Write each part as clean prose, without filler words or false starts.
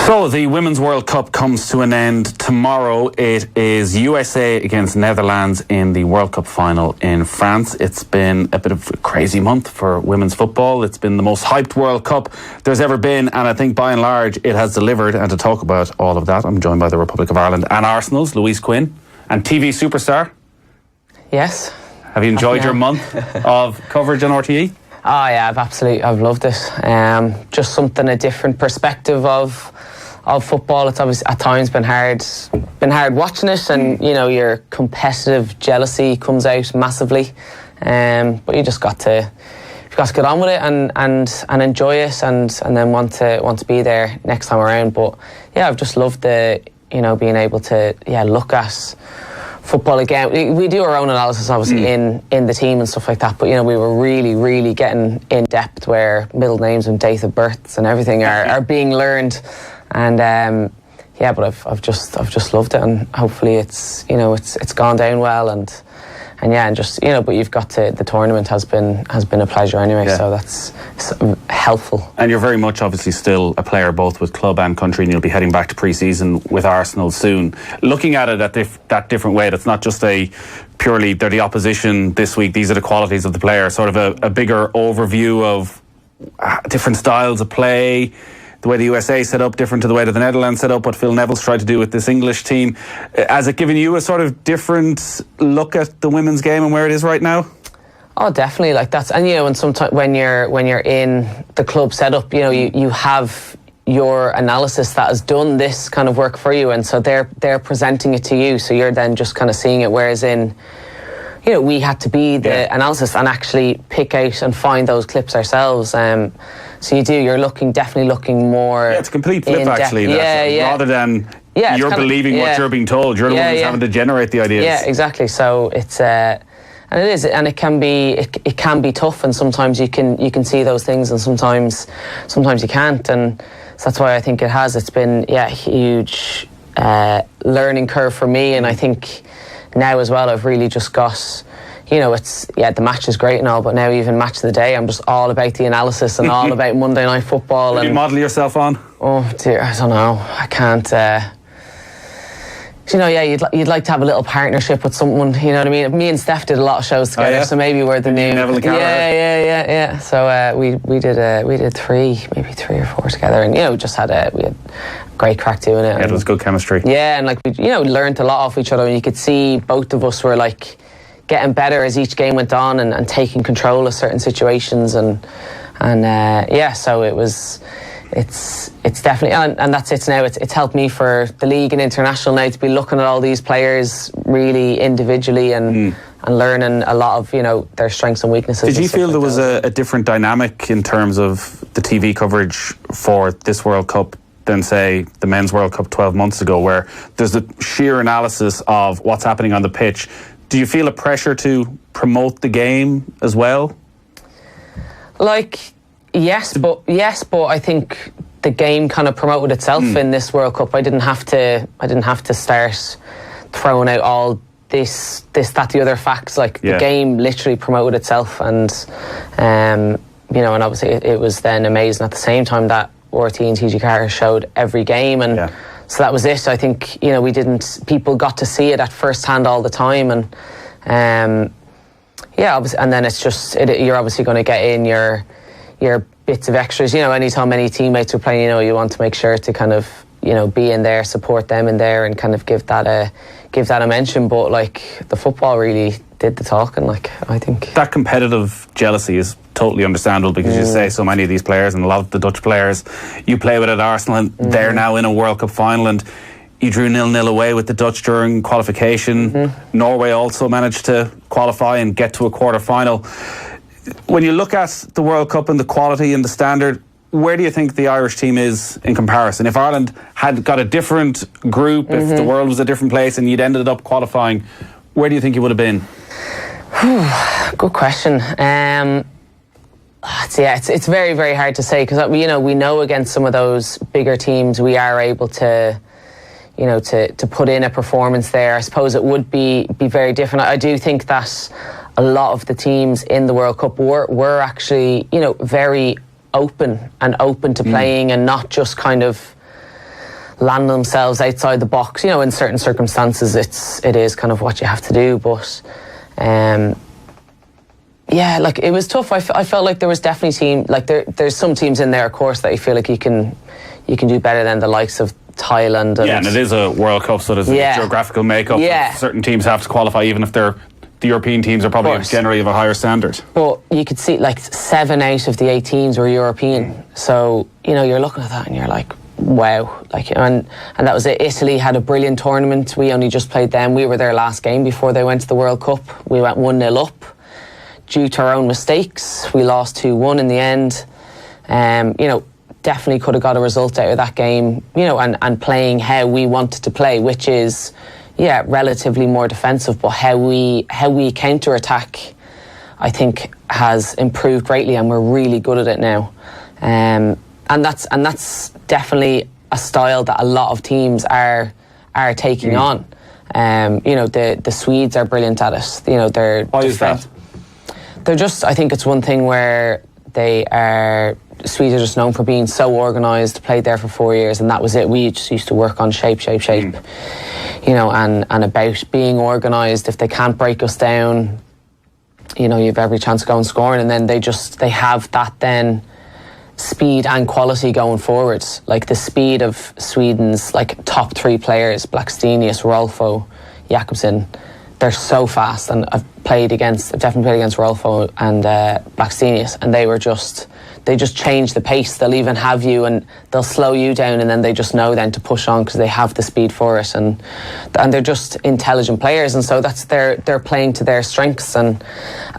So the Women's World Cup comes to an end tomorrow. It is USA against Netherlands in the World Cup final in France. It's been a bit of a crazy month for women's football. It's been the most hyped World Cup there's ever been, and I think by and large it has delivered. And to talk about all of that, I'm joined by the Republic of Ireland and Arsenal's Louise Quinn and TV superstar. Yes. Have you enjoyed your month of coverage on RTE? Oh yeah, I've loved it. Just something, a different perspective of football. It's obviously at times been hard watching it, and you know your competitive jealousy comes out massively. But you just got to get on with it and enjoy it, and then want to be there next time around. But yeah, I've just loved being able to look at football again. We do our own analysis obviously in the team and stuff like that, but you know we were really getting in depth where middle names and date of births and everything are being learned, and but I've just loved it, and hopefully it's gone down well, and just but you've got to, the tournament has been a pleasure anyway, so that's helpful. And you're very much obviously still a player both with club and country, and you'll be heading back to pre-season with Arsenal soon. Looking at it that different way, that's not just purely they're the opposition this week, these are the qualities of the player, sort of a bigger overview of different styles of play, the way the USA set up different to the way that the Netherlands set up, what Phil Neville's tried to do with this English team. Has it given you a sort of different look at the women's game and where it is right now? Oh, definitely. Like that's, and and sometimes when you're in the club setup, you have your analysis that has done this kind of work for you, and so they're presenting it to you, so you're then just kind of seeing it. Whereas we had to be the analysis and actually pick out and find those clips ourselves. So you're definitely looking more. Yeah, it's a complete flip actually. Rather than you're believing what you're being told, you're the one who's having to generate the ideas. Yeah, exactly. So it's and it is, and it can be tough, and sometimes you can see those things, and sometimes you can't, and so that's why I think it's been a huge learning curve for me, and I think now as well I've really just got. The match is great and all, but now even match of the day, I'm just all about the analysis and all about Monday Night Football. Did you model yourself on? Oh dear, I don't know. I can't. You'd like to have a little partnership with someone. You know what I mean? Me and Steph did a lot of shows together, so maybe we're the new. Neville and yeah. So we did maybe three or four together, and we had great crack doing it. Yeah, it was good chemistry. Yeah, and we learned a lot off each other, and you could see both of us were getting better as each game went on, and taking control of certain situations, and so it's definitely, and that's it now. It's helped me for the league and international now to be looking at all these players really individually and learning a lot of their strengths and weaknesses. Did you feel there was a different dynamic in terms of the TV coverage for this World Cup than say the Men's World Cup 12 months ago, where there's the sheer analysis of what's happening on the pitch? Do you feel a pressure to promote the game as well? Yes, but I think the game kind of promoted itself in this World Cup. I didn't have to start throwing out all this, that, the other facts. The game literally promoted itself, and and obviously it was then amazing at the same time that RT and TG Carter showed every game, and so that was it. I think people got to see it at first hand all the time, and obviously, and then it's just you're obviously going to get in your bits of extras. Anytime any teammates are playing, you want to make sure to kind of be in there, support them in there, and kind of give that a mention. But the football really did the talking. I think that competitive jealousy is totally understandable, because you say so many of these players, and a lot of the Dutch players you play with at Arsenal, and they're now in a World Cup final, and you drew 0-0 away with the Dutch during qualification. Norway also managed to qualify and get to a quarter-final. When you look at the World Cup and the quality and the standard, where do you think the Irish team is in comparison? If Ireland had got a different group, if the world was a different place and you'd ended up qualifying, where do you think you would have been? Good question. It's very, very hard to say, because we know against some of those bigger teams we are able to put in a performance there. I suppose it would be very different. I do think that a lot of the teams in the World Cup were actually very open to playing, and not just kind of land themselves outside the box. You know, in certain circumstances, it is kind of what you have to do. But yeah, like it was tough. I felt like there was definitely there's some teams in there, of course, that you feel like you can do better than the likes of Thailand. And it is a World Cup, so there's a geographical makeup. Yeah. Certain teams have to qualify, even if the European teams are probably generally of a higher standard. But you could see like 7 out of the 8 teams were European. So, you know, you're looking at that and you're like, wow. Like, and that was it. Italy had a brilliant tournament. We only just played them. We were their last game before they went to the World Cup. We went 1-0 up. Due to our own mistakes, we lost 2-1 in the end. You know, definitely could have got a result out of that game, you know, and playing how we wanted to play, which is, relatively more defensive, but how we counter-attack, I think, has improved greatly, and we're really good at it now. And that's definitely a style that a lot of teams are taking on. You know, the Swedes are brilliant at it. You know, they're... Why is that? They're just, I think it's one thing where Swedes are just known for being so organised, played there for 4 years, and that was it. We just used to work on shape. You know, and about being organised. If they can't break us down, you know, you have every chance of going scoring, and then they have that then speed and quality going forwards. Like the speed of Sweden's like top 3 players, Blackstenius, Rolfo, Jakobsen, they're so fast, and I've definitely played against Rolfo and Blackstenius, and they just change the pace. They'll even have you and they'll slow you down, and then they just know then to push on because they have the speed for it, and they're just intelligent players, and so that's they're playing to their strengths, and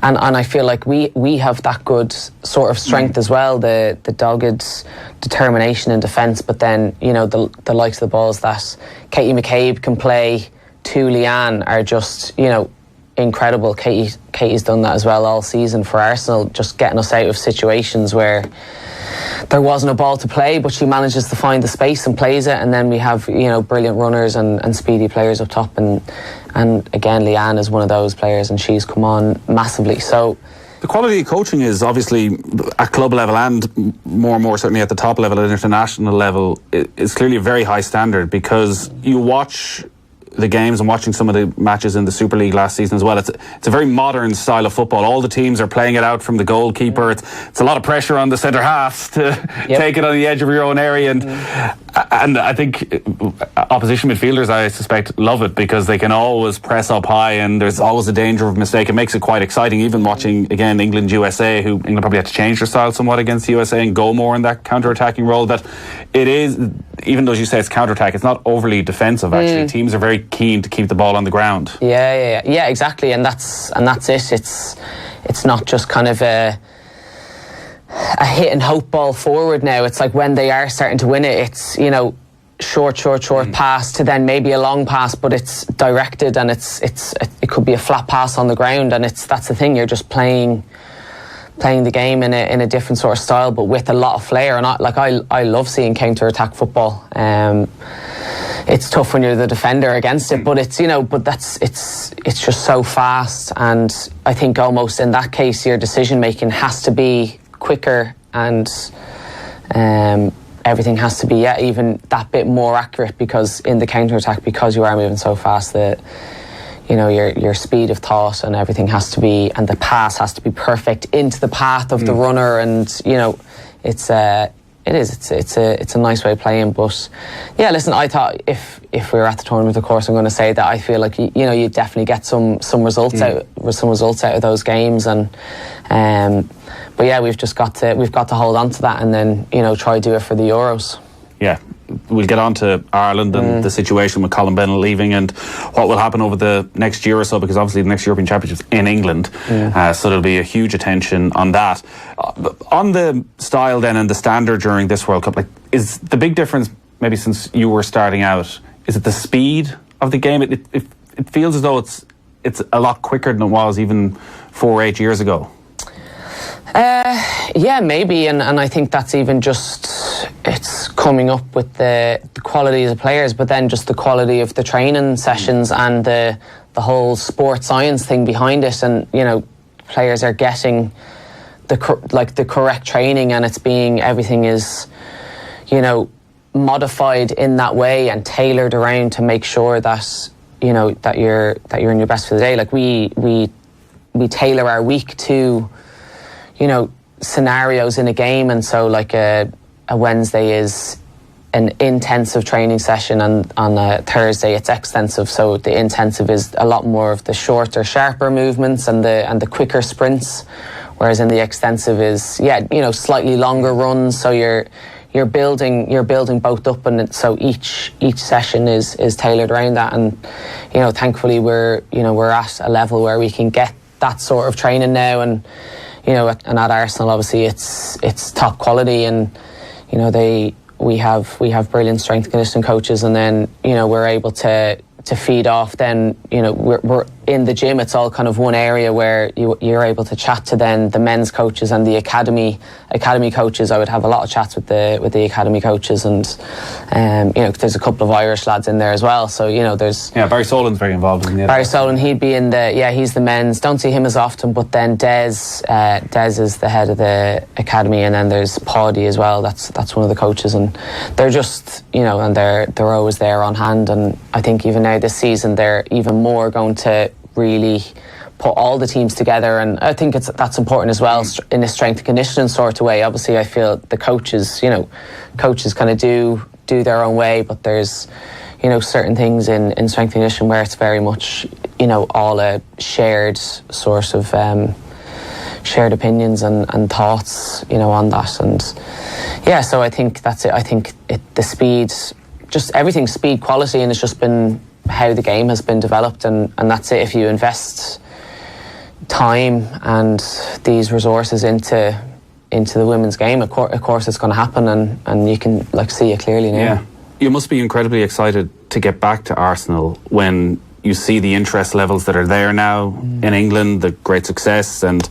I feel like we have that good sort of strength as well, the dogged determination in defence, but then, you know, the likes of the balls that Katie McCabe can play to Leanne are just, you know, incredible. Katie's done that as well all season for Arsenal, just getting us out of situations where there wasn't a ball to play, but she manages to find the space and plays it, and then we have, you know, brilliant runners and speedy players up top, and again, Leanne is one of those players, and she's come on massively. So the quality of coaching is obviously at club level, and more certainly at the top level, at international level, is clearly a very high standard, because you watch the games and watching some of the matches in the Super League last season as well. It's a very modern style of football. All the teams are playing it out from the goalkeeper. It's a lot of pressure on the centre halves to take it on the edge of your own area, and I think opposition midfielders, I suspect, love it because they can always press up high, and there's always a danger of mistake. It makes it quite exciting. Even watching again England USA, who England probably had to change their style somewhat against the USA and go more in that counter-attacking role. That it is, even though as you say it's counter-attack, it's not overly defensive. Actually, teams are very keen to keep the ball on the ground. Yeah, exactly, and that's it. It's not just kind of a hit and hope ball forward now. It's like when they are starting to win it, it's, you know, short pass to then maybe a long pass, but it's directed, and it could be a flat pass on the ground, and that's the thing. You're just playing the game in a different sort of style, but with a lot of flair. And I love seeing counter-attack football. It's tough when you're the defender against it, but it's just so fast, and I think almost in that case your decision making has to be quicker, and everything has to be even that bit more accurate, because in the counter-attack, because you are moving so fast, that, you know, your speed of thought and everything has to be, and the pass has to be perfect into the path of the runner, and, you know, it's a nice way of playing. But yeah, listen, I thought if we were at the tournament, of course, I'm going to say that I feel like, you know, you definitely get some results out of those games, and but yeah, we've got to hold on to that, and then, you know, try to do it for the Euros. Yeah. We'll get on to Ireland and the situation with Colin Bennett leaving and what will happen over the next year or so, because obviously the next European Championship's in England, so there'll be a huge attention on that. On the style then and the standard during this World Cup, like, is the big difference, maybe since you were starting out, is it the speed of the game? It feels as though it's a lot quicker than it was even 4 or 8 years ago. Yeah, maybe, and I think that's even just, it's coming up with the quality of the players, but then just the quality of the training sessions and the whole sport science thing behind it, and, you know, players are getting the correct training, and everything is, you know, modified in that way and tailored around to make sure that that you're in your best for the day. Like we tailor our week to scenarios in a game, and so like a Wednesday is an intensive training session, and on a Thursday it's extensive. So the intensive is a lot more of the shorter, sharper movements and the quicker sprints, whereas in the extensive is slightly longer runs. So you're building both up, and so each session is tailored around that. And thankfully we're at a level where we can get that sort of training now, and at Arsenal obviously it's top quality, and we have brilliant strength and conditioning coaches, and then we're able to feed off. Then we're in the gym. It's all kind of one area where you're able to chat to then the men's coaches and the academy coaches. I would have a lot of chats with the academy coaches, and there's a couple of Irish lads in there as well. So there's Barry Solan's very involved in the Barry Solan. He'd be in he's the men's. Don't see him as often, but then Des is the head of the academy, and then there's Paddy as well. That's one of the coaches, and they're just and they're always there on hand. And I think even now this season they're even more going to really put all the teams together, and I think that's important as well in a strength and conditioning sort of way. Obviously I feel the coaches kind of do their own way, but there's certain things in strength and conditioning where it's very much all a shared source of shared opinions and thoughts on that. And so I think that's it. I think the speed, just everything, speed, quality, and it's just been how the game has been developed, and that's it. If you invest time and these resources into the women's game, of course it's going to happen, and you can see it clearly now. Yeah, you must be incredibly excited to get back to Arsenal when you see the interest levels that are there now in England, the great success, and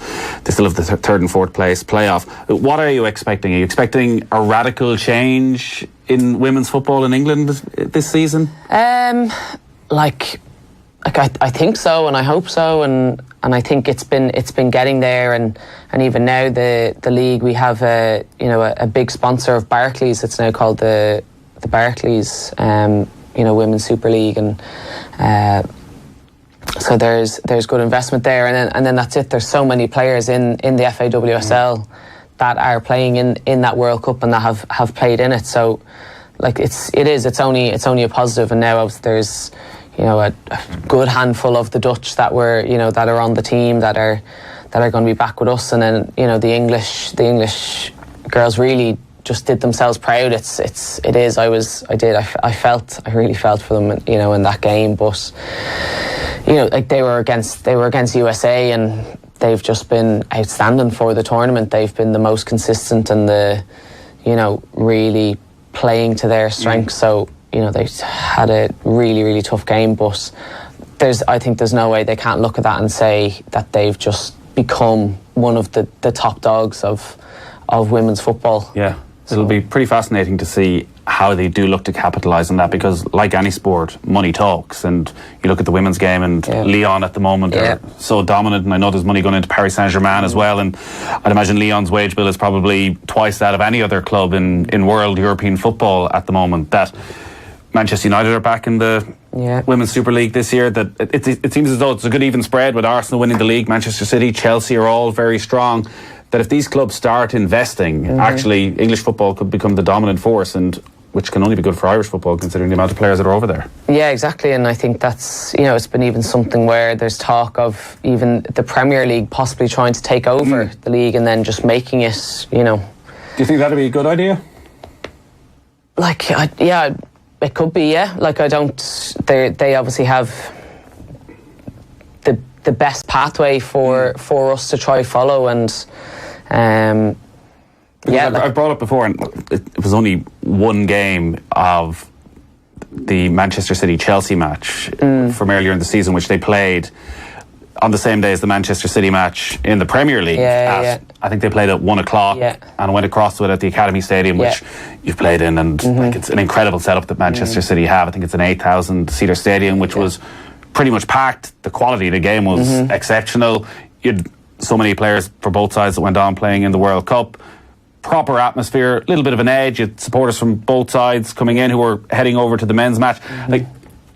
they still have the third and fourth place playoff. What are you expecting? Are you expecting a radical change in women's football in England this season? I think so, and I hope so, and I think it's been getting there, and even now the league, we have a big sponsor of Barclays. It's now called the Barclays Women's Super League, and so there's good investment there, and then that's it. There's so many players in the FAWSL that are playing in that World Cup and that have played in it. So it's only a positive, and now there's a good handful of the Dutch that that are on the team that are going to be back with us, and then the English girls really just did themselves proud. I really felt for them in that game, but they were against USA, and they've just been outstanding for the tournament. They've been the most consistent and really playing to their strengths. So they had a really, really tough game, but I think there's no way they can't look at that and say that they've just become one of the top dogs of women's football. Yeah, it'll be pretty fascinating to see how they do look to capitalise on that, because like any sport, money talks, and you look at the women's game, and Lyon at the moment are so dominant, and I know there's money going into Paris Saint-Germain as well, and I'd imagine Lyon's wage bill is probably twice that of any other club in world European football at the moment. That Manchester United are back in the Women's Super League this year. That it seems as though it's a good even spread, with Arsenal winning the league, Manchester City, Chelsea are all very strong. That if these clubs start investing, actually English football could become the dominant force, and which can only be good for Irish football considering the amount of players that are over there. Yeah, exactly, and I think that's it's been even something where there's talk of even the Premier League possibly trying to take over the league and then just making it. Do you think that'd be a good idea? It could be, yeah. They obviously have the best pathway for us to try follow, and I brought up before, and it was only one game of the Manchester City-Chelsea match from earlier in the season, which they played on the same day as the Manchester City match in the Premier League. I think they played at 1 o'clock and went across to it at the Academy Stadium, which you've played in, and it's an incredible setup that Manchester City have. I think it's an 8,000-seater stadium, which was pretty much packed. The quality of the game was exceptional. You had so many players for both sides that went on playing in the World Cup. proper atmosphere, a little bit of an edge. You had supporters from both sides coming in who were heading over to the men's match. Like,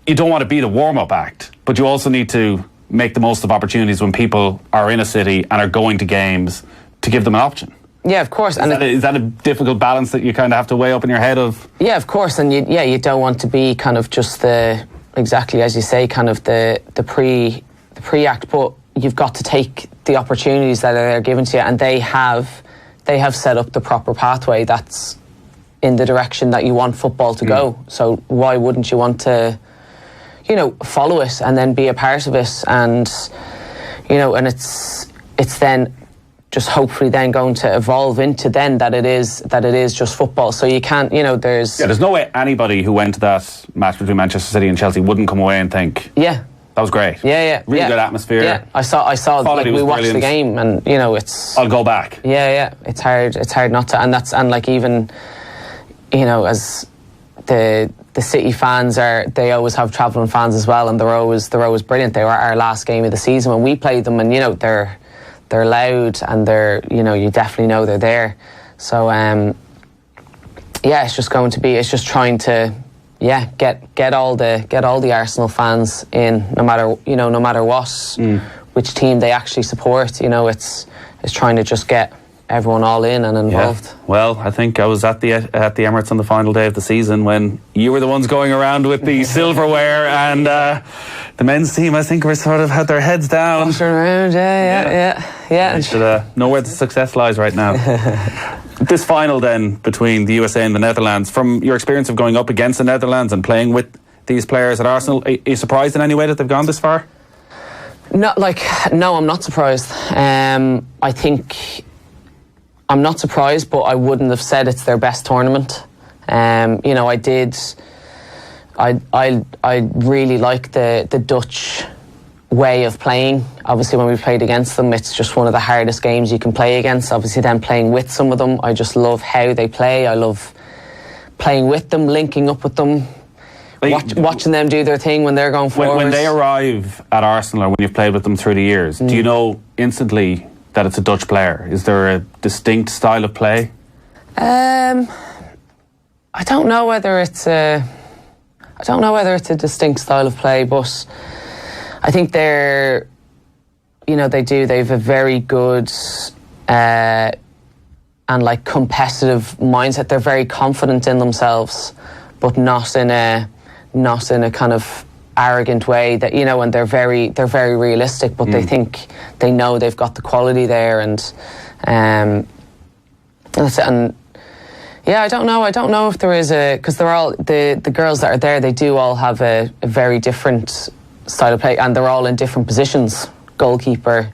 you don't want to be the warm-up act, but you also need to make the most of opportunities when people are in a city and are going to games to give them an option. Yeah, of course. Is that a difficult balance that you kind of have to weigh up in your head of? Yeah, of course. And you don't want to be kind of just exactly as you say, kind of the pre-act, but you've got to take the opportunities that are given to you, and they have set up the proper pathway that's in the direction that you want football to go. So why wouldn't you want to, follow it and then be a part of it? And and it's then just hopefully then going to evolve into then that it is just football. So you can't, there's no way anybody who went to that match between Manchester City and Chelsea wouldn't come away and think, that was great. Yeah. Really good atmosphere. Yeah, I saw like, we watched the game, and it's, I'll go back. Yeah. It's hard not to, and like even, as the City fans they always have travelling fans as well, and they're always brilliant. They were our last game of the season when we played them, and they're loud, and they're, you definitely know they're there. So it's just going to be, it's just trying to get all the Arsenal fans in, no matter what which team they actually support. It's trying to just get everyone all in and involved. Yeah. Well, I think I was at the Emirates on the final day of the season when you were the ones going around with the silverware, and the men's team, I think, were sort of had their heads down. Around, yeah. They should know where the success lies right now. This final then between the USA and the Netherlands, from your experience of going up against the Netherlands and playing with these players at Arsenal, are you surprised in any way that they've gone this far? No, I'm not surprised. I think I'm not surprised, but I wouldn't have said it's their best tournament. I really like the Dutch way of playing. Obviously, when we played against them, it's just one of the hardest games you can play against. Obviously, then playing with some of them, I just love how they play. I love playing with them, linking up with them, watching them do their thing when they're going forward. When they arrive at Arsenal, or when you've played with them through the years, do you know instantly that it's a Dutch player? Is there a distinct style of play? I don't know whether it's a distinct style of play, but I think they're, they have a very good and like competitive mindset. They're very confident in themselves, but not in a kind of arrogant way that, and they're very realistic, but they think they know they've got the quality there, and that's it. And I don't know if there is because they're all the girls that are there, they do all have a very different style of play, and they're all in different positions: goalkeeper,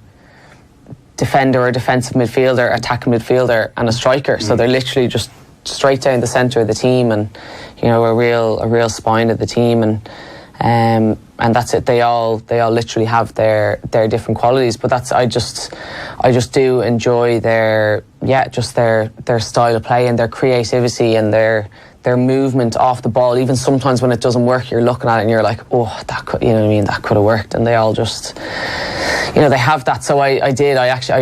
defender or defensive midfielder, attacking midfielder, and a striker. So they're literally just straight down the centre of the team, and a real spine of the team, and that's it. They all literally have their different qualities, but I just do enjoy their style of play and their creativity and their movement off the ball. Even sometimes when it doesn't work, you're looking at it and you're like, oh, that could, that could have worked. And they all just, they have that. So I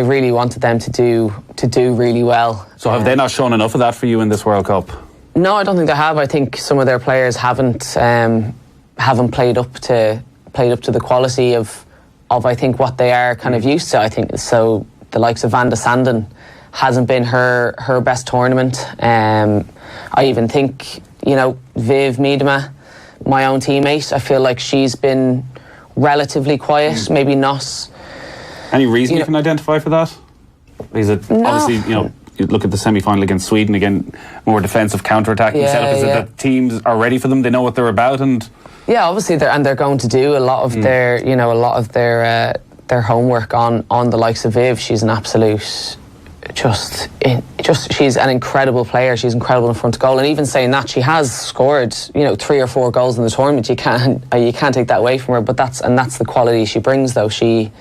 really wanted them to do really well. So have they not shown enough of that for you in this World Cup? No, I don't think they have. I think some of their players haven't played up to the quality of I think what they are kind of used to. I think so. The likes of Van de Sanden hasn't been her best tournament. I even think Viv Miedema, my own teammate, I feel like she's been relatively quiet. Maybe not. Any reason you can identify for that? Is it obviously you look at the semi-final against Sweden, again more defensive counter-attacking setup? Is it that teams are ready for them? They know what they're about, and obviously they're going to do a lot of their homework on the likes of Viv. She's an absolute. She's an incredible player. She's incredible in front of goal, and even saying that, she has scored 3 or 4 goals in the tournament. You can't take that away from her. But that's the quality she brings. Though she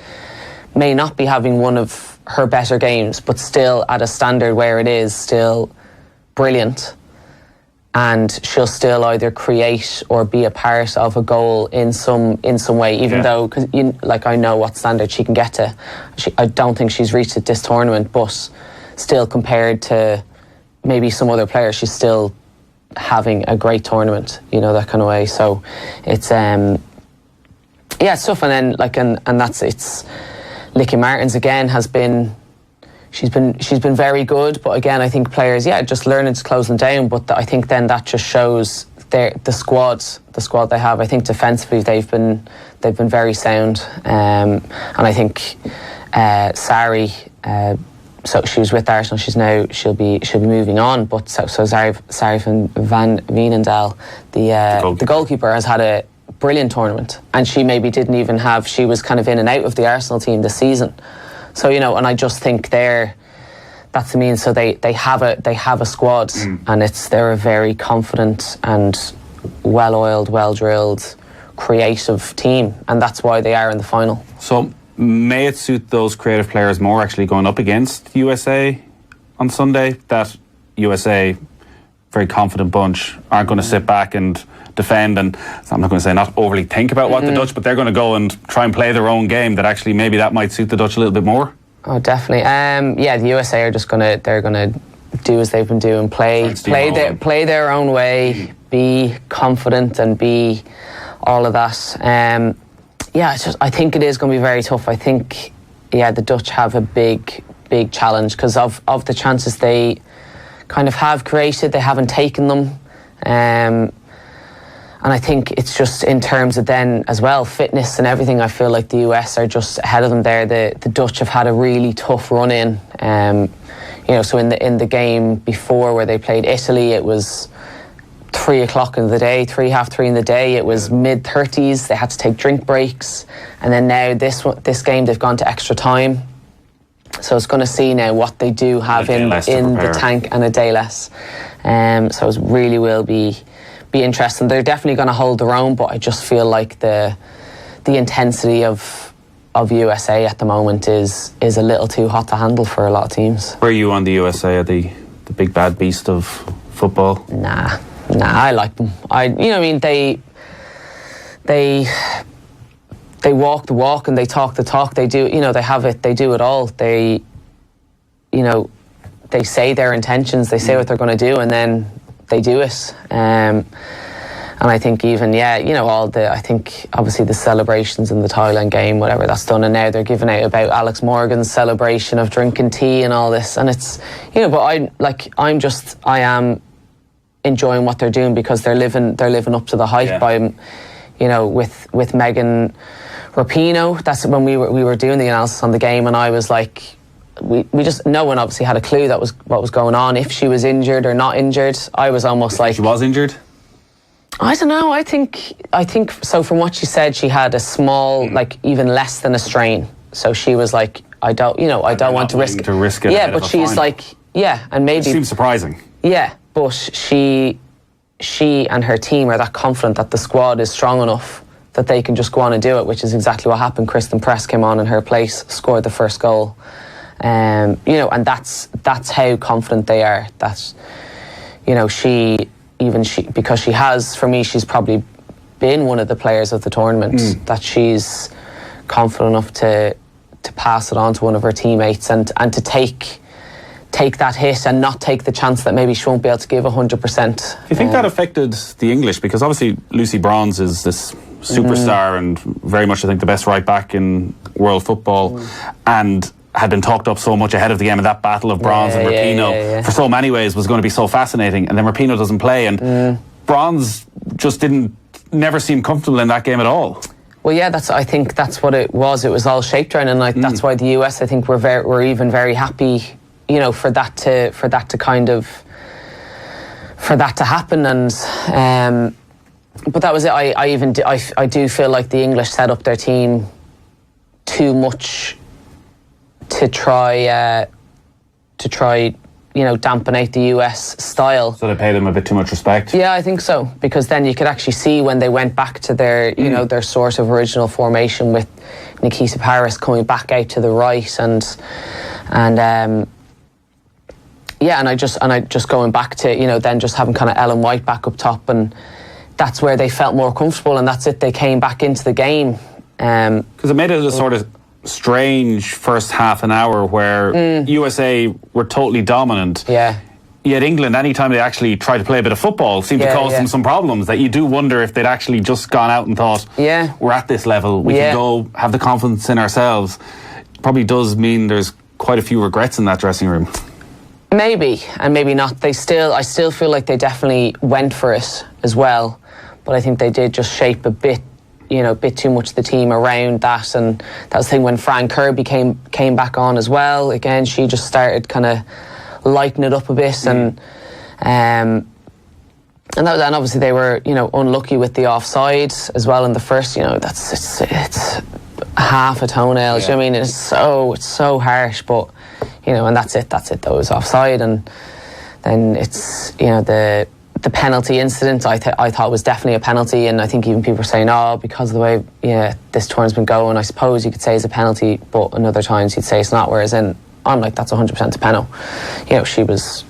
may not be having one of her better games, but still at a standard where it is still brilliant, and she'll still either create or be a part of a goal in some way. Even though, because I know what standard she can get to. I don't think she's reached at this tournament, but still compared to maybe some other players, she's still having a great tournament, that kind of way. So it's it's tough. And then it's Licky Martins again she's been very good, but again I think players just learning to close them down. But I think then that just shows the squad they have. I think defensively they've been very sound, and I think Sari, so she was with Arsenal, she'll be moving on, but so Sari van Veenendaal, the goalkeeper, has had a brilliant tournament, and she maybe didn't even have, she was kind of in and out of the Arsenal team this season. So and I just think that's the mean. So they have a squad, and they're a very confident and well-oiled, well-drilled, creative team, and that's why they are in the final. So may it suit those creative players more actually going up against USA on Sunday? That USA, very confident bunch, aren't going to sit back and defend, and I'm not going to say not overly think about what the Dutch, but they're going to go and try and play their own game. That actually maybe that might suit the Dutch a little bit more. Oh, definitely. The USA are just gonna do as they've been doing, play their own way, be confident, and be all of that. I think it is going to be very tough. I think the Dutch have a big challenge because of the chances they kind of have created, they haven't taken them. And I think it's just in terms of then as well, fitness and everything, I feel like the US are just ahead of them there. The Dutch have had a really tough run in. So in the game before where they played Italy, it was 3 o'clock in the day, 3:30 in the day. It was mid-30s. They had to take drink breaks. And then now this game, they've gone to extra time. So it's going to see now what they do have in the tank, and a day less. So it really will be interesting. They're definitely going to hold their own, but I just feel like the intensity of USA at the moment is a little too hot to handle for a lot of teams. Where are you on the USA? Are the big bad beast of football? Nah, I like them. They walk the walk and they talk the talk. They do, they have it. They do it all. They say their intentions. They say what they're going to do, and then they do it. And I think even, I think obviously the celebrations in the Thailand game, whatever that's done, and now they're giving out about Alex Morgan's celebration of drinking tea and all this, and it's, but I am enjoying what they're doing because they're living up to the hype. I'm, with Megan Rapinoe, that's when we were doing the analysis on the game, and I was like, we just, no one obviously had a clue that was what was going on, if she was injured or not injured. I was almost like, she was injured. I don't know. I think so. From what she said, she had a small, even less than a strain. So she was like, I don't want to risk it. Yeah, but she's like, and maybe it seems surprising. Yeah, but she and her team are that confident that the squad is strong enough that they can just go on and do it, which is exactly what happened. Kristen Press came on in her place, scored the first goal. And that's how confident they are. That because she has, for me, she's probably been one of the players of the tournament, that she's confident enough to pass it on to one of her teammates and to take that hit and not take the chance that maybe she won't be able to give 100%. Do you think that affected the English? Because obviously Lucy Bronze is this superstar and very much, I think, the best right back in world football, and had been talked up so much ahead of the game, and that battle of Bronze and Rapinoe for so many ways was going to be so fascinating, and then Rapinoe doesn't play, and Bronze just never seemed comfortable in that game at all. Well, I think that's what it was. It was all shape around, and that's why the US, I think, were even very happy, for that to happen, and but that was it. I do feel like the English set up their team too much to try dampen out the US style. So they paid them a bit too much respect? Yeah, I think so, because then you could actually see when they went back to their their sort of original formation with Nikita Paris coming back out to the right and I just going back to then just having kind of Ellen White back up top, and that's where they felt more comfortable, and that's it. They came back into the game because it made it a sort of strange first half an hour where USA were totally dominant. Yeah. Yet England, anytime they actually try to play a bit of football, seem to cause them some problems that you do wonder if they'd actually just gone out and thought, we're at this level, we can go, have the confidence in ourselves. Probably does mean there's quite a few regrets in that dressing room. Maybe, and maybe not. I still feel like they definitely went for it as well, but I think they did just shape a bit too much the team around that, and that was the thing when Fran Kirby came back on as well. Again, she just started kind of lighten it up a bit, and obviously they were unlucky with the offside as well in the first. It's half a toenail. I mean, it's so harsh, but and that's it though. It was offside, and then it's the penalty incident. I thought was definitely a penalty, and I think even people were saying, because of the way this tournament's been going, I suppose you could say it's a penalty, but another times you'd say it's not. Whereas I'm like, that's 100% a penalty. She was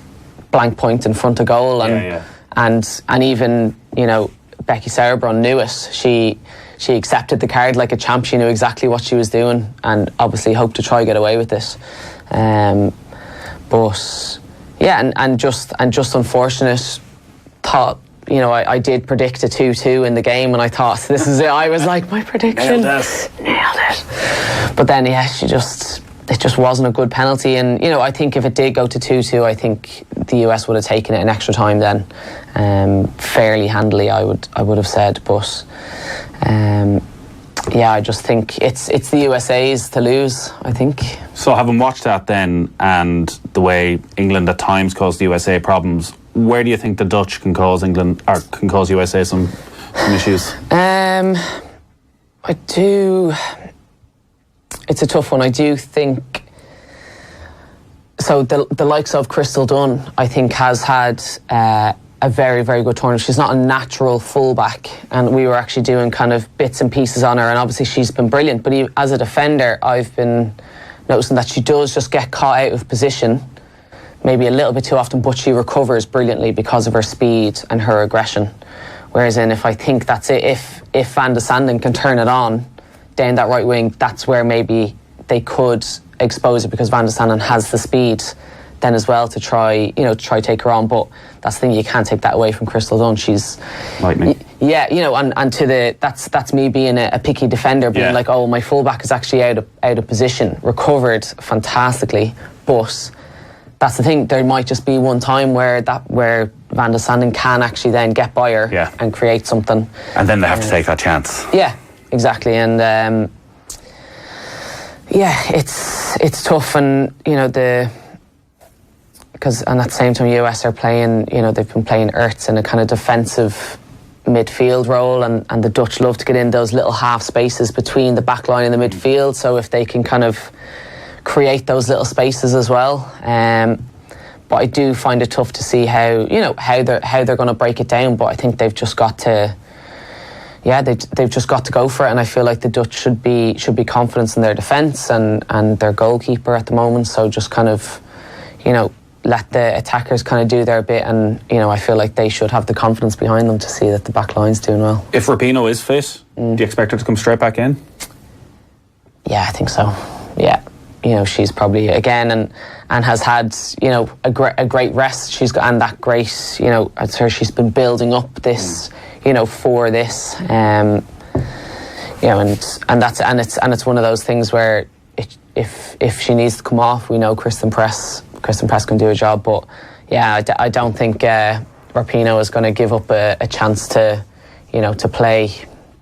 blank point in front of goal, and even Becky Sauerbrunn knew it. She accepted the card like a champ. She knew exactly what she was doing, and obviously hoped to try get away with this. But and just unfortunate. Thought I did predict a 2-2 in the game, and I thought this is it. I was like, my prediction nailed it. But then it just wasn't a good penalty, and I think if it did go to 2-2, I think the US would have taken it in extra time then, fairly handily. I would have said, but I just think it's the USA's to lose, I think. So having watched that then, and the way England at times caused the USA problems, where do you think the Dutch can cause England, or can cause USA some issues? I do. It's a tough one. I do think. So the likes of Crystal Dunn, I think, has had a very, very good tournament. She's not a natural fullback, and we were actually doing kind of bits and pieces on her, and obviously she's been brilliant. But as a defender, I've been noticing that she does just get caught out of position, maybe a little bit too often, but she recovers brilliantly because of her speed and her aggression. Whereas if I think that's it, if Van de Sanden can turn it on down that right wing, that's where maybe they could expose it, because Van de Sanden has the speed then as well to try take her on. But that's the thing, you can't take that away from Crystal Dunn. She's lightning. And to that's me being a picky defender, being like, my fullback is actually out of position, recovered fantastically, but that's the thing. There might just be one time where Van de Sanden can actually then get by her and create something, and then they have to take that chance. Yeah, exactly. And it's tough, and because at the same time US are playing, they've been playing Ertz in a kind of defensive midfield role, and the Dutch love to get in those little half spaces between the back line and the midfield. So if they can kind of create those little spaces as well, but I do find it tough to see how they're going to break it down. But I think they've just got to they've just got to go for it, and I feel like the Dutch should be confident in their defence and their goalkeeper at the moment. So just kind of let the attackers kind of do their bit, and I feel like they should have the confidence behind them to see that the back line's doing well. If Rapinoe is fit, do you expect her to come straight back in? Yeah, I think so. Yeah, she's probably again and has had a great rest. She's got, and that great I'd say she's been building up this for this and it's one of those things where if she needs to come off, we know Kristen Press can do a job. But yeah, I don't think Rapinoe is going to give up a chance to play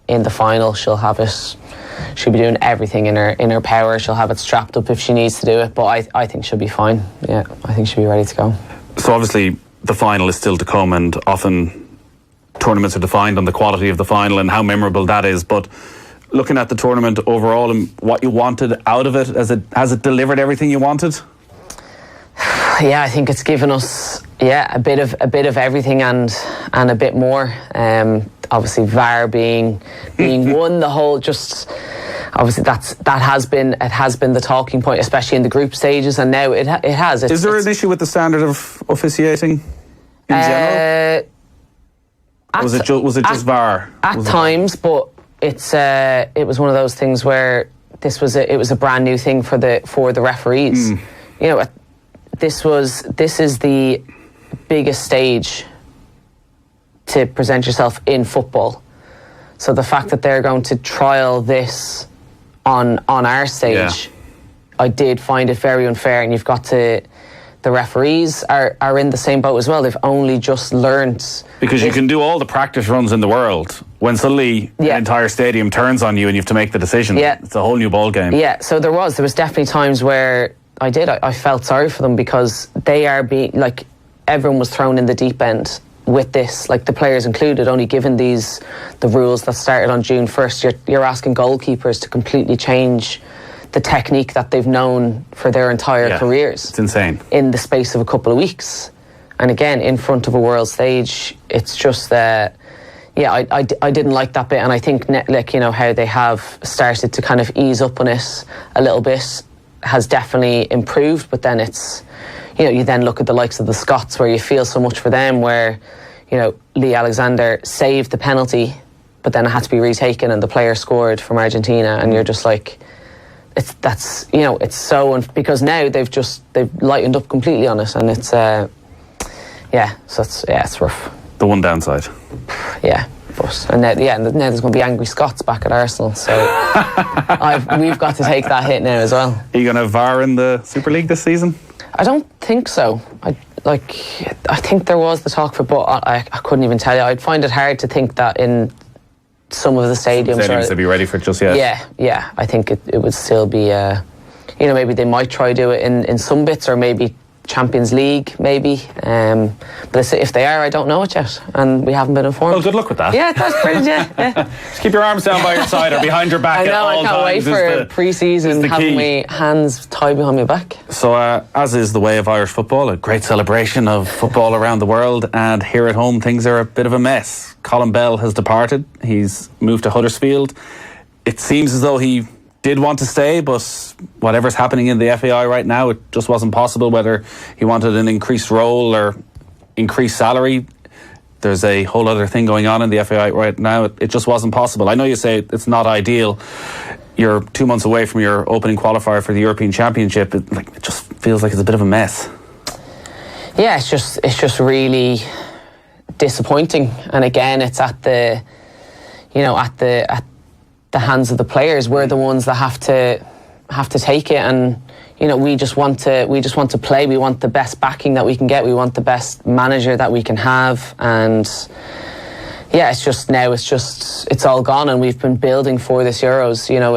in the final. She'll be doing everything in her power. She'll have it strapped up if she needs to do it, but I think she'll be fine. Yeah, I think she'll be ready to go. So obviously the final is still to come, and often tournaments are defined on the quality of the final and how memorable that is. But looking at the tournament overall and what you wanted out of it, has it delivered everything you wanted? Yeah, I think it's given us a bit of everything and a bit more. Obviously VAR being one, the whole just obviously that has been the talking point, especially in the group stages, and now it has. Is there an issue with the standard of officiating in general? Was it just VAR? At times, but it was one of those things where it was a brand new thing for the referees. This is the biggest stage to present yourself in football. So the fact that they're going to trial this on our stage, I did find it very unfair. And you've got to, the referees are in the same boat as well. They've only just learnt. Because you can do all the practice runs in the world. When suddenly an entire stadium turns on you and you have to make the decision, it's a whole new ball game. Yeah, so there was definitely times where I felt sorry for them, because they are being, like, everyone was thrown in the deep end with this, like the players included, only given the rules that started on June 1st. You're asking goalkeepers to completely change the technique that they've known for their entire careers. It's insane. In the space of a couple of weeks. And again, in front of a world stage, it's just I didn't like that bit. And I think, like, you know, how they have started to kind of ease up on it a little bit has definitely improved. But then it's, you know, you then look at the likes of the Scots, where you feel so much for them, where, you know, Lee Alexander saved the penalty, but then it had to be retaken and the player scored from Argentina. And you're just like, it's so, because now they've lightened up completely on it, and it's it's rough. The one downside. Yeah, but now there's going to be angry Scots back at Arsenal, so we've got to take that hit now as well. Are you going to VAR in the Super League this season? I don't think so. I think there was the talk for, but I couldn't even tell you. I'd find it hard to think that in some of the stadiums to be ready for it just yet. Yeah. I think it would still be. Maybe they might try to do it in some bits, or maybe Champions League, maybe. But if they are, I don't know it yet, and we haven't been informed. Well, good luck with that. Yeah, that's brilliant. Yeah. Just keep your arms down by your side or behind your back. I know. At all I can't wait for pre-season, having my hands tied behind my back. So, as is the way of Irish football, a great celebration of football around the world, and here at home things are a bit of a mess. Colin Bell has departed. He's moved to Huddersfield. It seems as though he did want to stay, but whatever's happening in the FAI right now, it just wasn't possible. Whether he wanted an increased role or increased salary, there's a whole other thing going on in the FAI right now. It just wasn't possible. I know you say it's not ideal. You're 2 months away from your opening qualifier for the European Championship. It just feels like it's a bit of a mess. Yeah, it's just really disappointing. And again, it's at the hands of the players. We're the ones that have to take it, and you know, we just want to play. We want the best backing that we can get. We want the best manager that we can have, and yeah, it's all gone. And we've been building for this Euros. You know,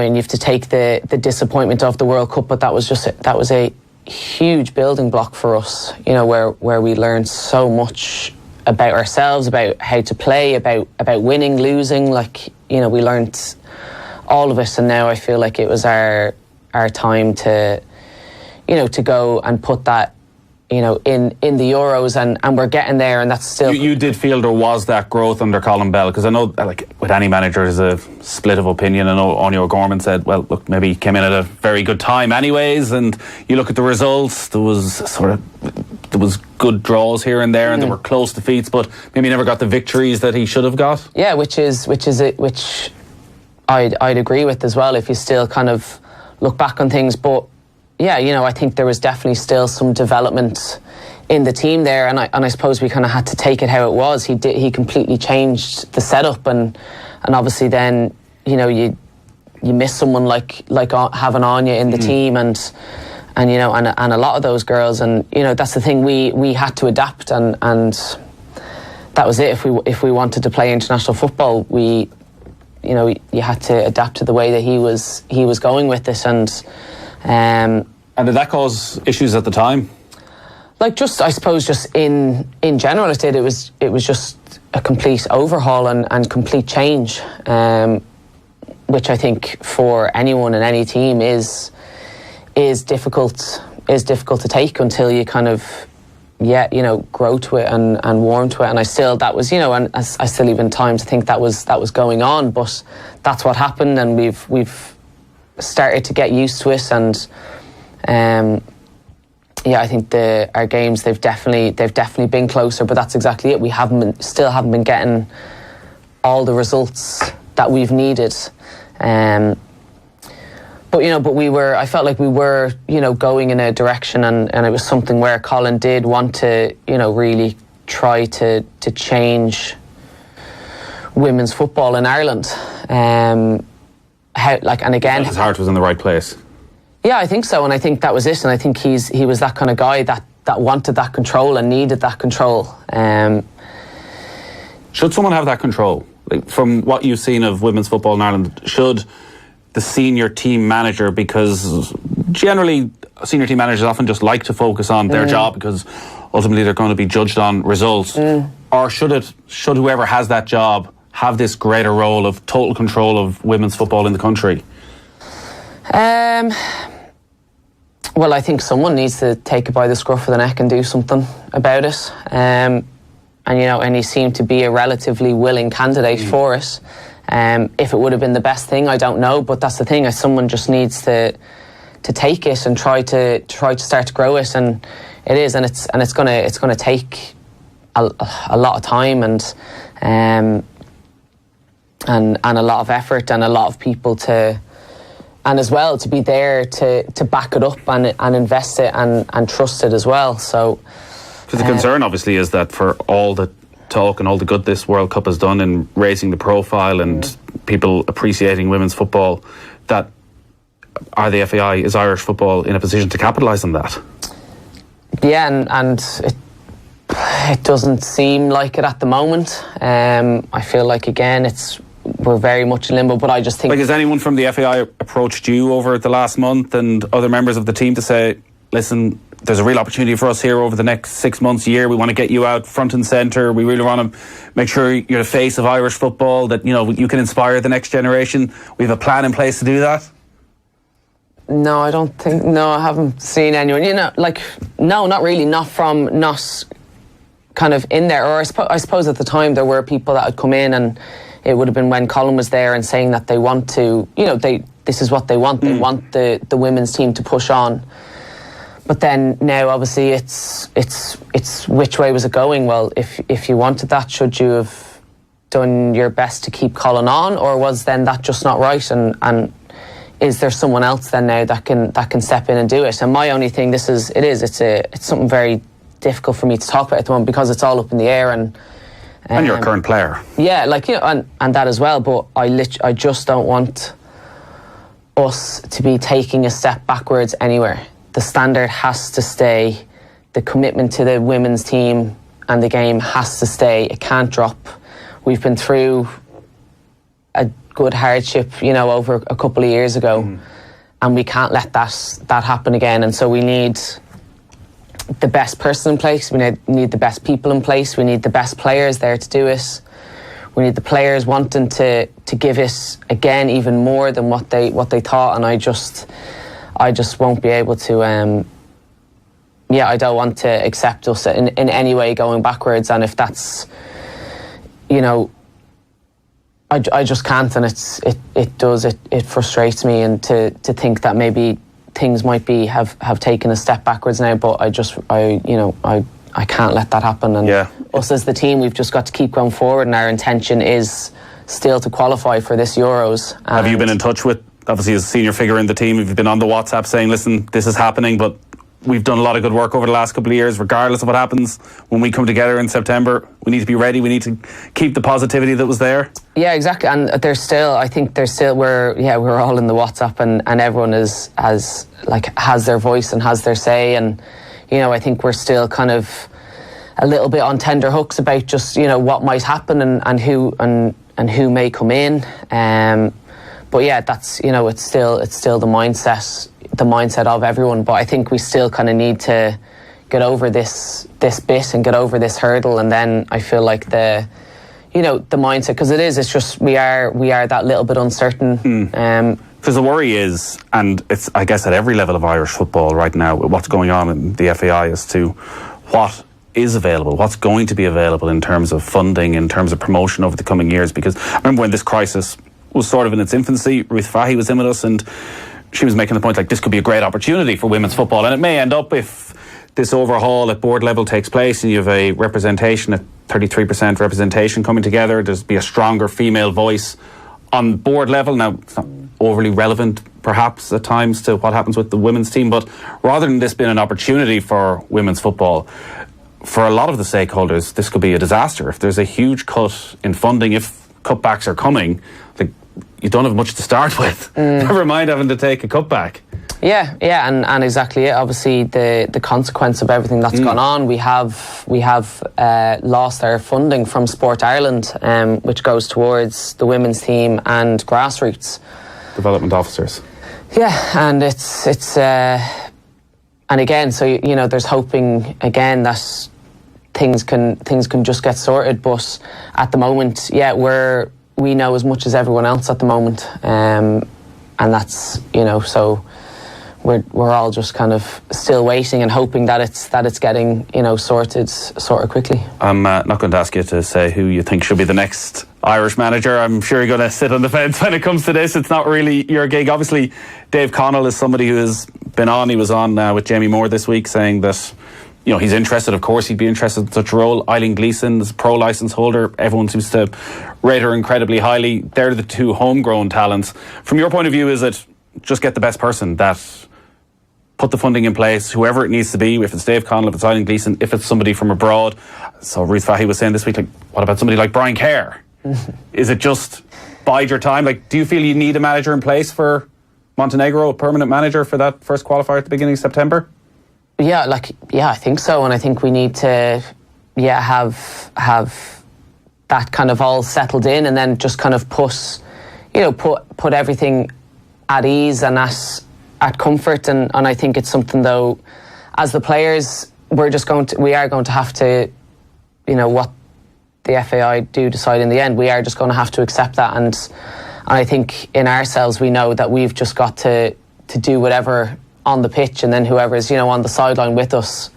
and you have to take the disappointment of the World Cup, but that was a huge building block for us. You know, where we learned so much about ourselves, about how to play, about winning, losing. Like, you know, we learned all of it, and now I feel like it was our time to, you know, to go and put that, you know, in the Euros, and we're getting there, and that's still. You did feel there was that growth under Colin Bell, because I know, like, with any manager, there's a split of opinion. I know Anya O'Gorman said, well, look, maybe he came in at a very good time anyways, and you look at the results, there was good draws here and there, and there were close defeats, but maybe he never got the victories that he should have got. Yeah, which I'd agree with as well, if you still kind of look back on things. But yeah, you know, I think there was definitely still some development in the team there, and I suppose we kind of had to take it how it was. He completely changed the setup, and obviously then, you know, you miss someone like having Anya in the team, and you know, and a lot of those girls, and you know, that's the thing, we had to adapt, and that was it. If we wanted to play international football, you know, you had to adapt to the way that he was going with this, and did that cause issues at the time? Like, I suppose just in general it did. It was just a complete overhaul and complete change, which I think for anyone in any team is difficult to take until you kind of, you know, grow to it and warm to it. And I still even time to think that was going on, but that's what happened, and we've started to get used to it, and I think our games, they've definitely been closer, but that's exactly it. We still haven't been getting all the results that we've needed. but I felt like we were, going in a direction, and it was something where Colin did want to, really try to change women's football in Ireland. And again, his heart was in the right place. Yeah, I think so, and I think that was it. And I think he was that kind of guy that wanted that control and needed that control. Should someone have that control? Like, from what you've seen of women's football in Ireland, should the senior team manager, because generally senior team managers often just like to focus on their job because ultimately they're going to be judged on results, or should whoever has that job have this greater role of total control of women's football in the country? Well, I think someone needs to take it by the scruff of the neck and do something about it. And he seemed to be a relatively willing candidate for it. If it would have been the best thing, I don't know. But that's the thing: someone just needs to take it and try to start to grow it. And it is, and it's gonna take a lot of time and a lot of effort and a lot of people and as well to be there to back it up and invest it and trust it as well. So, because the concern obviously is that for all the talk and all the good this World Cup has done in raising the profile and people appreciating women's football, that is Irish football in a position to capitalise on that? Yeah, and it doesn't seem like it at the moment. I feel like, again, we're very much in limbo, but I just think... Like, has anyone from the FAI approached you over the last month and other members of the team to say, listen, there's a real opportunity for us here over the next 6 months, year, we want to get you out front and centre, we really want to make sure you're the face of Irish football, that you can inspire the next generation, we have a plan in place to do that? No, I haven't seen anyone, no, not really, not kind of in there. Or I suppose at the time there were people that had come in, and it would have been when Colin was there and saying that they want to, this is what they want. They want the women's team to push on. But then now, obviously, it's which way was it going? Well, if you wanted that, should you have done your best to keep Colin on, or was then that just not right? And is there someone else then now that can step in and do it? And my only thing, it's something very difficult for me to talk about at the moment because it's all up in the air. And you're a current player. Yeah, and that as well. But I just don't want us to be taking a step backwards anywhere. The standard has to stay. The commitment to the women's team and the game has to stay. It can't drop. We've been through a good hardship, over a couple of years ago, and we can't let that happen again. And so we need the best person in place. We need the best people in place. We need the best players there to do it. We need the players wanting to give it again even more than what they thought. And I just won't be able to. I don't want to accept us in any way going backwards. And if that's, I just can't. And it frustrates me, and to think that maybe things might have taken a step backwards now. But I can't let that happen. And us as the team, we've just got to keep going forward. And our intention is still to qualify for this Euros. Have you been in touch with, obviously as a senior figure in the team, have you been on the WhatsApp saying, listen, this is happening, but we've done a lot of good work over the last couple of years, regardless of what happens when we come together in September, we need to be ready, we need to keep the positivity that was there? Yeah, exactly. And we're all in the WhatsApp, and everyone has their voice and has their say. And I think we're still kind of a little bit on tender hooks about just what might happen and who may come in. But yeah, that's it's still the mindset of everyone. But I think we still kind of need to get over this bit and get over this hurdle, and then I feel like the mindset, because it's just we are that little bit uncertain. Because the worry is, and it's I guess at every level of Irish football right now, what's going on in the FAI as to what is available, what's going to be available in terms of funding, in terms of promotion over the coming years. Because I remember when this crisis was sort of in its infancy, Ruth Fahy was in with us, and she was making the point, like, this could be a great opportunity for women's football, and it may end up, if this overhaul at board level takes place and you have a representation at 33% representation coming together, there's be a stronger female voice on board level. Now, it's not overly relevant perhaps at times to what happens with the women's team, but rather than this being an opportunity for women's football, for a lot of the stakeholders, this could be a disaster. If there's a huge cut in funding, if cutbacks are coming, like, you don't have much to start with. Never mind having to take a cutback. Yeah, and exactly it. Obviously, the consequence of everything that's gone on, we have lost our funding from Sport Ireland, which goes towards the women's team and grassroots development officers. Yeah, and it's and again, so you know, there's hoping again that things can just get sorted. But at the moment, yeah, we know as much as everyone else at the moment, and that's, you know, so. We're all just kind of still waiting and hoping that it's getting, you know, sorted quickly. I'm not going to ask you to say who you think should be the next Irish manager. I'm sure you're going to sit on the fence when it comes to this. It's not really your gig. Obviously, Dave Connell is somebody who has been on. He was on with Jamie Moore this week, saying that, you know, he's interested. Of course, he'd be interested in such a role. Eileen Gleeson is a pro licence holder. Everyone seems to rate her incredibly highly. They're the two homegrown talents. From your point of view, is it just get the best person that? Put the funding in place, whoever it needs to be, if it's Dave Connell, if it's Eileen Gleeson, if it's somebody from abroad. So Ruth Fahey was saying this week, like, what about somebody like Brian Kerr? Is it just bide your time? Like, do you feel you need a manager in place for Montenegro, a permanent manager for that first qualifier at the beginning of September? Yeah, I think so. And I think we need to, have that kind of all settled in, and then just kind of put everything at ease and at comfort, and I think it's something, though, as the players, we are going to have to, you know, what the FAI do decide in the end, we are just going to have to accept that, and I think in ourselves we know that we've just got to do whatever on the pitch, and then whoever's, you know, on the sideline with us,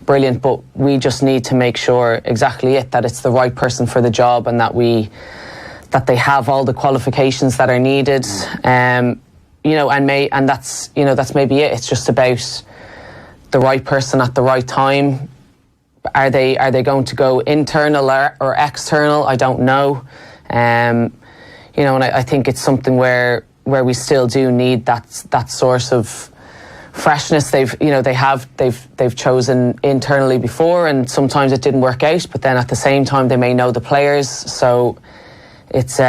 brilliant, but we just need to make sure exactly that it's the right person for the job, and that they have all the qualifications that are needed. You know, and that's, you know, that's maybe it. It's just about the right person at the right time. Are they going to go internal or external? I don't know. You know, and I think it's something where we still do need that source of freshness. They've chosen internally before, and sometimes it didn't work out. But then at the same time, they may know the players. So it's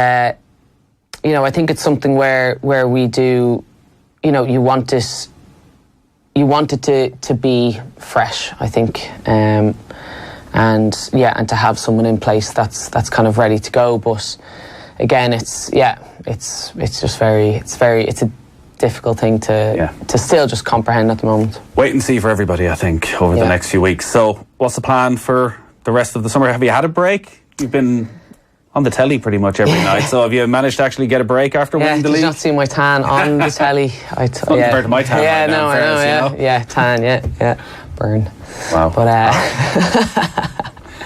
you know, I think it's something where we do, you know, you want it to be fresh, I think, and to have someone in place that's kind of ready to go. But again, it's a difficult thing to still just comprehend at the moment. Wait and see for everybody, I think, over the next few weeks. So, what's the plan for the rest of the summer? Have you had a break? You've been on the telly pretty much every night. So have you managed to actually get a break after winning the league? Yeah, did not see my tan on the telly. Compared to my tan right now, I know, you know? Yeah, tan, yeah. Burn. Wow. But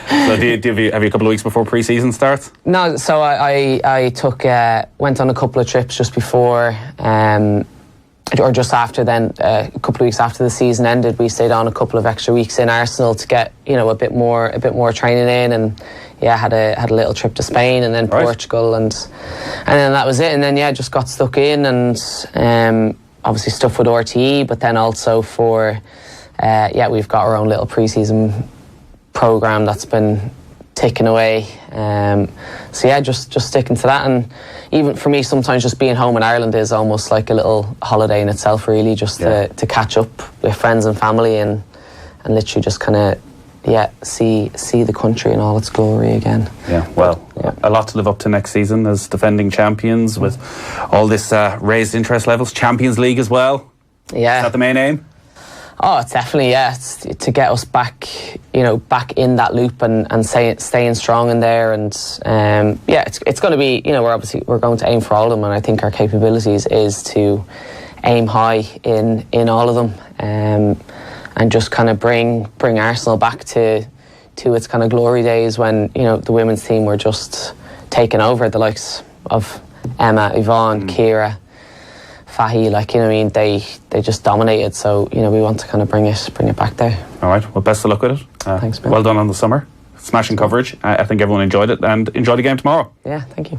so have you a couple of weeks before pre-season starts? No, so I went on a couple of trips just before, or just after then, a couple of weeks after the season ended. We stayed on a couple of extra weeks in Arsenal to get, you know, a bit more training in, and had a little trip to Spain and then Portugal, and then that was it. And then just got stuck in, and obviously stuff with RTE, but then also for we've got our own little pre-season programme that's been ticking away. Just sticking to that, and even for me, sometimes just being home in Ireland is almost like a little holiday in itself, really, just to catch up with friends and family, and literally just kind of see the country in all its glory again. A lot to live up to next season as defending champions, with all this raised interest levels. Champions League as well. Is that the main aim? Oh, it's definitely, it's to get us back in that loop and staying strong in there, and it's going to be, you know, we're going to aim for all of them, and I think our capabilities is to aim high in all of them, and just kind of bring Arsenal back to its kind of glory days when, you know, the women's team were just taking over, the likes of Emma, Yvonne, Ciara, Fahey, like, you know what I mean, they just dominated. So, you know, we want to kind of bring it back there. All right, well, best of luck with it. Thanks, man. Well done on the summer. Smashing coverage. I think everyone enjoyed it, and enjoy the game tomorrow. Yeah, thank you.